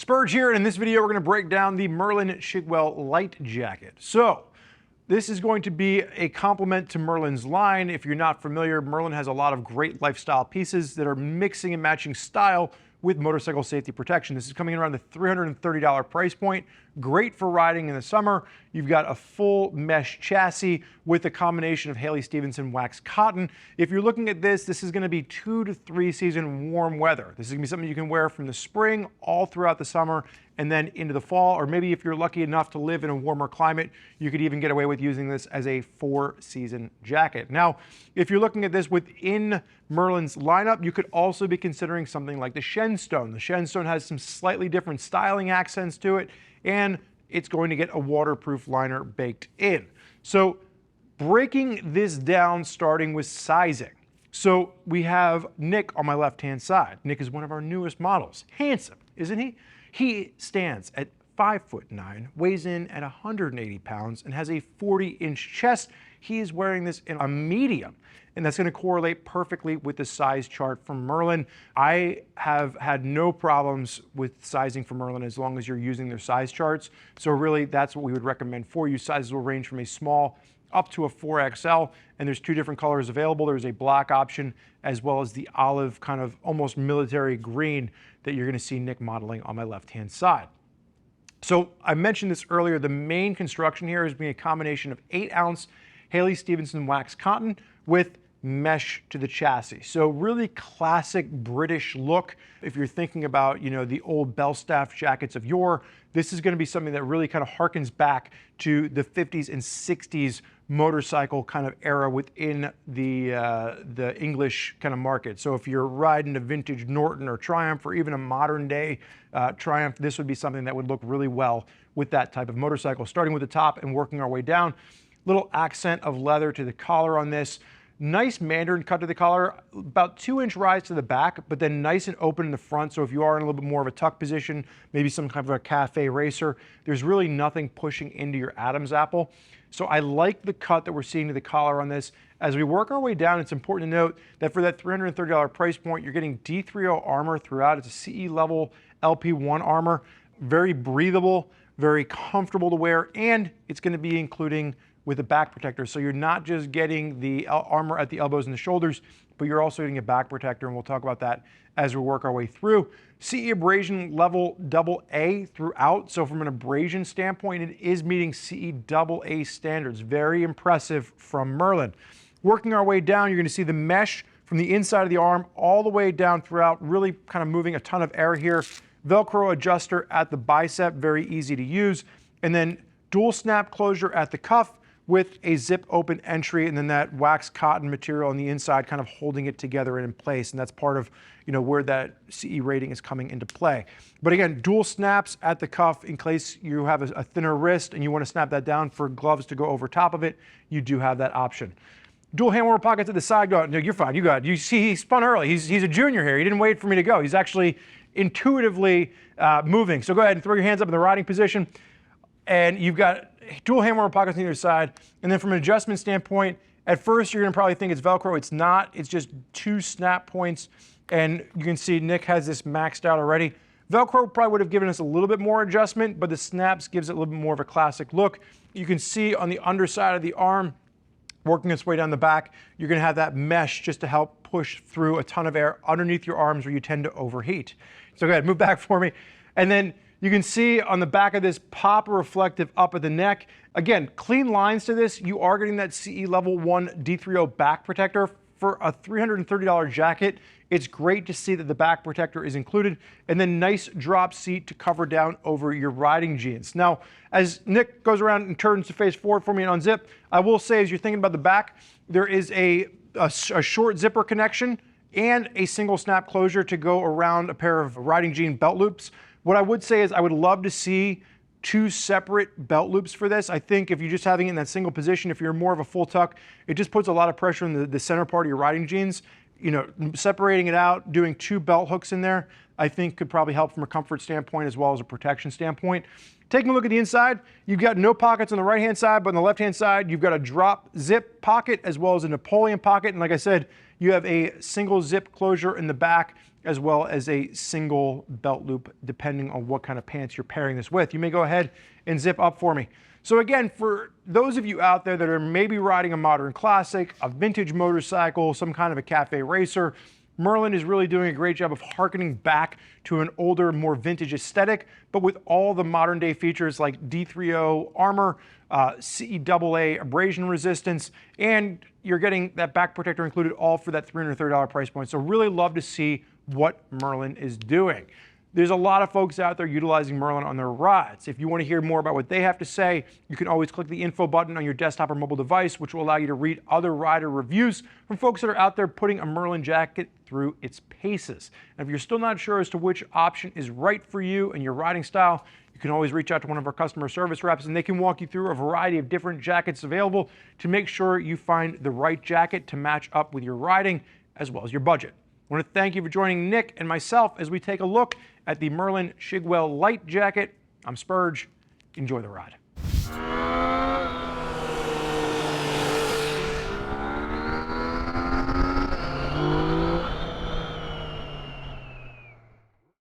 Spurge here, and in this video we're going to break down the Merlin Chigwell Lite Jacket. So, this is going to be a complement to Merlin's line. If you're not familiar, Merlin has a lot of great lifestyle pieces that are mixing and matching style with motorcycle safety protection. This is coming in around the $330 price point. Great for riding in the summer. You've got a full mesh chassis with a combination of Halley Stevensons wax cotton. If you're looking at this, this is going to be 2 to 3 season warm weather. This is going to be something you can wear from the spring all throughout the summer and then into the fall, or maybe if you're lucky enough to live in a warmer climate, you could even get away with using this as a 4-season jacket. Now, if you're looking at this within Merlin's lineup, you could also be considering something like the Shenstone. The Shenstone has some slightly different styling accents to it, and it's going to get a waterproof liner baked in. So, breaking this down, starting with sizing. So, we have Nick on my left-hand side. Nick is one of our newest models. Handsome, isn't he? He stands at 5'9", weighs in at 180 pounds, and has a 40-inch chest. He is wearing this in a medium, and that's going to correlate perfectly with the size chart from Merlin. I have had no problems with sizing for Merlin as long as you're using their size charts. So really, that's what we would recommend for you. Sizes will range from a small up to a 4XL, and there's 2 different colors available. There's a black option as well as the olive, kind of almost military green that you're going to see Nick modeling on my left-hand side. So I mentioned this earlier, the main construction here is being a combination of 8-ounce Halley Stevensons wax cotton with mesh to the chassis. So really classic British look. If you're thinking about, the old Belstaff jackets of yore, this is going to be something that really kind of harkens back to the 50s and 60s motorcycle kind of era within the English kind of market. So if you're riding a vintage Norton or Triumph or even a modern day Triumph, this would be something that would look really well with that type of motorcycle. Starting with the top and working our way down. Little accent of leather to the collar on this. Nice Mandarin cut to the collar, about 2-inch rise to the back, but then nice and open in the front. So if you are in a little bit more of a tuck position, maybe some kind of a cafe racer, there's really nothing pushing into your Adam's apple. So I like the cut that we're seeing to the collar on this. As we work our way down, it's important to note that for that $330 price point, you're getting D30 armor throughout. It's a CE level LP1 armor, very breathable, very comfortable to wear, and it's going to be including with a back protector. So you're not just getting the armor at the elbows and the shoulders, but you're also getting a back protector, and we'll talk about that as we work our way through. CE abrasion level AA throughout. So from an abrasion standpoint, it is meeting CE AA standards. Very impressive from Merlin. Working our way down, you're going to see the mesh from the inside of the arm all the way down throughout, really kind of moving a ton of air here. Velcro adjuster at the bicep, very easy to use. And then dual snap closure at the cuff, with a zip open entry, and then that wax cotton material on the inside kind of holding it together and in place. And that's part of where that CE rating is coming into play. But again, dual snaps at the cuff in case you have a thinner wrist and you want to snap that down for gloves to go over top of it, you do have that option. Dual hand warmer pockets at the side. Go, no, you're fine, you got it. You see, he spun early. He's a junior here. He didn't wait for me to go. He's actually intuitively moving. So go ahead and throw your hands up in the riding position. And you've got dual hand warmer pockets on either side. And then from an adjustment standpoint, at first you're going to probably think it's Velcro. It's not. It's just 2 snap points. And you can see Nick has this maxed out already. Velcro probably would have given us a little bit more adjustment, but the snaps gives it a little bit more of a classic look. You can see on the underside of the arm, working its way down the back, you're going to have that mesh just to help push through a ton of air underneath your arms where you tend to overheat. So go ahead, move back for me. And then you can see on the back of this pop reflective up at the neck. Again, clean lines to this. You are getting that CE level 1 D30 back protector for a $330 jacket. It's great to see that the back protector is included, and then nice drop seat to cover down over your riding jeans. Now, as Nick goes around and turns to face forward for me and unzip, I will say as you're thinking about the back, there is a short zipper connection and a single snap closure to go around a pair of riding jean belt loops. What I would say is I would love to see 2 separate belt loops for this. I think if you're just having it in that single position, if you're more of a full tuck, it just puts a lot of pressure on the center part of your riding jeans. Separating it out, doing 2 belt hooks in there, I think could probably help from a comfort standpoint as well as a protection standpoint. Taking a look at the inside, you've got no pockets on the right-hand side, but on the left-hand side, you've got a drop zip pocket as well as a Napoleon pocket. And like I said, You have a single zip closure in the back, as well as a single belt loop, depending on what kind of pants you're pairing this with. You may go ahead and zip up for me. So again, for those of you out there that are maybe riding a modern classic, a vintage motorcycle, some kind of a cafe racer, Merlin is really doing a great job of harkening back to an older, more vintage aesthetic, but with all the modern day features like D3O armor, CEAA abrasion resistance, and you're getting that back protector included, all for that $330 price point. So really love to see what Merlin is doing. There's a lot of folks out there utilizing Merlin on their rides. If you want to hear more about what they have to say, you can always click the info button on your desktop or mobile device, which will allow you to read other rider reviews from folks that are out there putting a Merlin jacket through its paces. And if you're still not sure as to which option is right for you and your riding style, you can always reach out to one of our customer service reps and they can walk you through a variety of different jackets available to make sure you find the right jacket to match up with your riding as well as your budget. I want to thank you for joining Nick and myself as we take a look at the Merlin Chigwell Lite Jacket. I'm Spurge. Enjoy the ride.